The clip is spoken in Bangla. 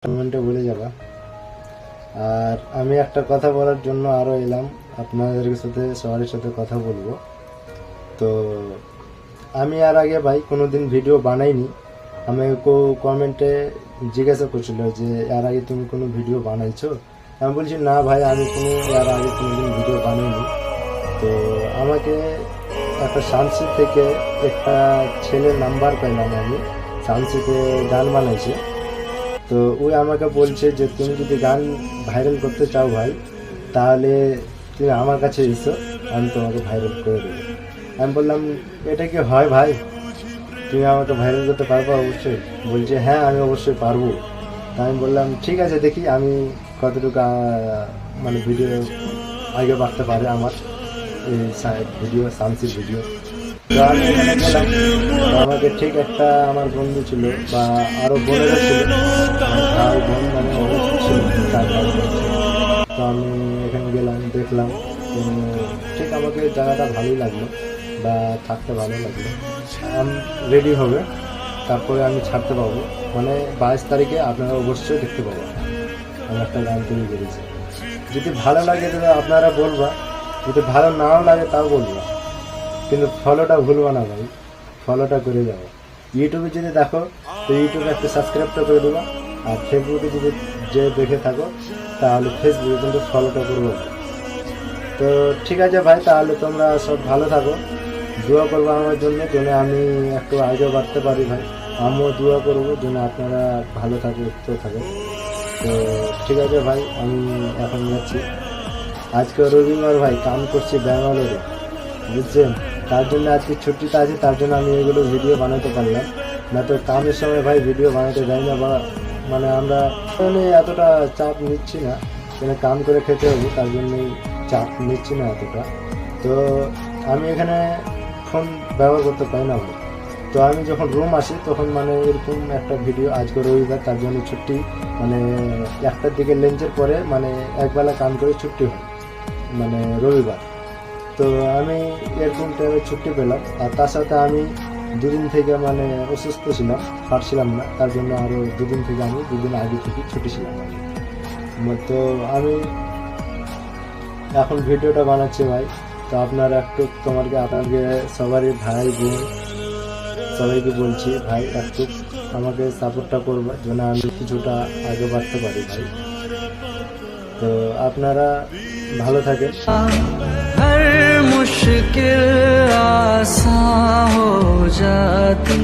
কমেন্টে বলে যাবা। আর আমি একটা কথা বলার জন্য আরও এলাম, আপনাদের সাথে সবার সাথে কথা বলবো। তো আমি আর আগে ভাই কোনোদিন ভিডিও বানাইনি। আমি কমেন্টে জিজ্ঞাসা করছিল যে এর আগে তুমি কোনো ভিডিও বানাইছো? আমি বলছি না ভাই, আমি এর আগে কোনোদিন ভিডিও বানাইনি। তো আমাকে একটা সানসি থেকে একটা ছেলের নাম্বার পেলাম, আমি সানসিতে গান বানাইছে। তো ওই আমাকে বলছে যে তুমি যদি গান ভাইরাল করতে চাও ভাই, তাহলে তুমি আমার কাছে এসো, আমি তোমাকে ভাইরাল করে দেবো। আমি বললাম এটা কি হয় ভাই, তুমি আমাকে ভাইরাল করতে পারবো? অবশ্যই। বলছে হ্যাঁ আমি অবশ্যই পারবো। তা আমি বললাম ঠিক আছে, দেখি আমি কতটুকু মানে ভিডিও আগে বাড়তে পারে আমার এই ভিডিও, সানসির ভিডিও। তো আমি এখানে গেলাম, তো আমাকে ঠিক একটা আমার বন্ধু ছিল বা আরও বোনেরা ছিল, ভাই বোন মানে অনেক ছিল, তার ভাই বোন ছিল। তো আমি এখানে গেলাম, দেখলাম, তো ঠিক আমাকে জায়গাটা ভালোই লাগলো বা থাকতে ভালো লাগলো। আমি রেডি হবে, তারপরে আমি ছাড়তে পাবো, মানে 22 তারিখে আপনারা অবশ্যই দেখতে পাবো আমি একটা গান তৈরি করেছি। যদি ভালো লাগে তাহলে আপনারা বলবা, যদি ভালো নাও লাগে তাও বলবা, কিন্তু ফলোটা ভুলবা না ভাই, ফলোটা করে যাবো। ইউটিউবে যদি দেখো তো ইউটিউবে একটা সাবস্ক্রাইবটা করে দেবা, আর ফেসবুকে যদি যে দেখে থাকো তাহলে ফেসবুকে কিন্তু ফলোটা করবো। তো ঠিক আছে ভাই, তাহলে তোমরা সব ভালো থাকো, দোয়া করবো আমার জন্য, যেন আমি একটু আগে বাড়তে পারি ভাই। আমিও দোয়া করবো যেন আপনারা ভালো থাকে, সুস্থ থাকে। তো ঠিক আছে ভাই, আমি এখন যাচ্ছি। আজকে রবিবার ভাই, কাম করছি ব্যাঙ্গালোরে, বুঝছেন? তার জন্য আজকে ছুটিটা আছে, তার জন্য আমি এগুলো ভিডিও বানাতে পারলাম না। তো কামের সময় ভাই ভিডিও বানাতে যাই না, বা মানে আমরা এতটা চাপ নিচ্ছি না, কেন কাম করে খেতে হবে, তার জন্যই চাপ নিচ্ছি না এতটা। তো আমি এখানে ফোন ব্যবহার করতে পারি না ভাই। তো আমি যখন রুম আসি তখন মানে এরকম একটা ভিডিও, আজকে রবিবার তার জন্য ছুটি, মানে 1টার দিকে লেঞ্চের পরে মানে একবেলা কাম করে ছুটি হয়, মানে রবিবার। তো আমি এরকম টাইমে ছুটি পেলাম, আর তার সাথে আমি দুদিন থেকে মানে অসুস্থ ছিলাম, পারছিলাম না, তার জন্য আরও দুদিন থেকে আমি 2 দিন আগে থেকে ছুটি ছিলাম। তো আমি এখন ভিডিওটা বানাচ্ছি ভাই। তো আপনারা একটু আপনাকে সবারই ভাই বোন সবাইকে বলছি ভাই, একটু আমাকে সাপোর্টটা করবে যেন আমি কিছুটা আগে বাড়তে পারি ভাই। তো আপনারা ভালো থাকেন। हर मुश्किल आसान हो जाती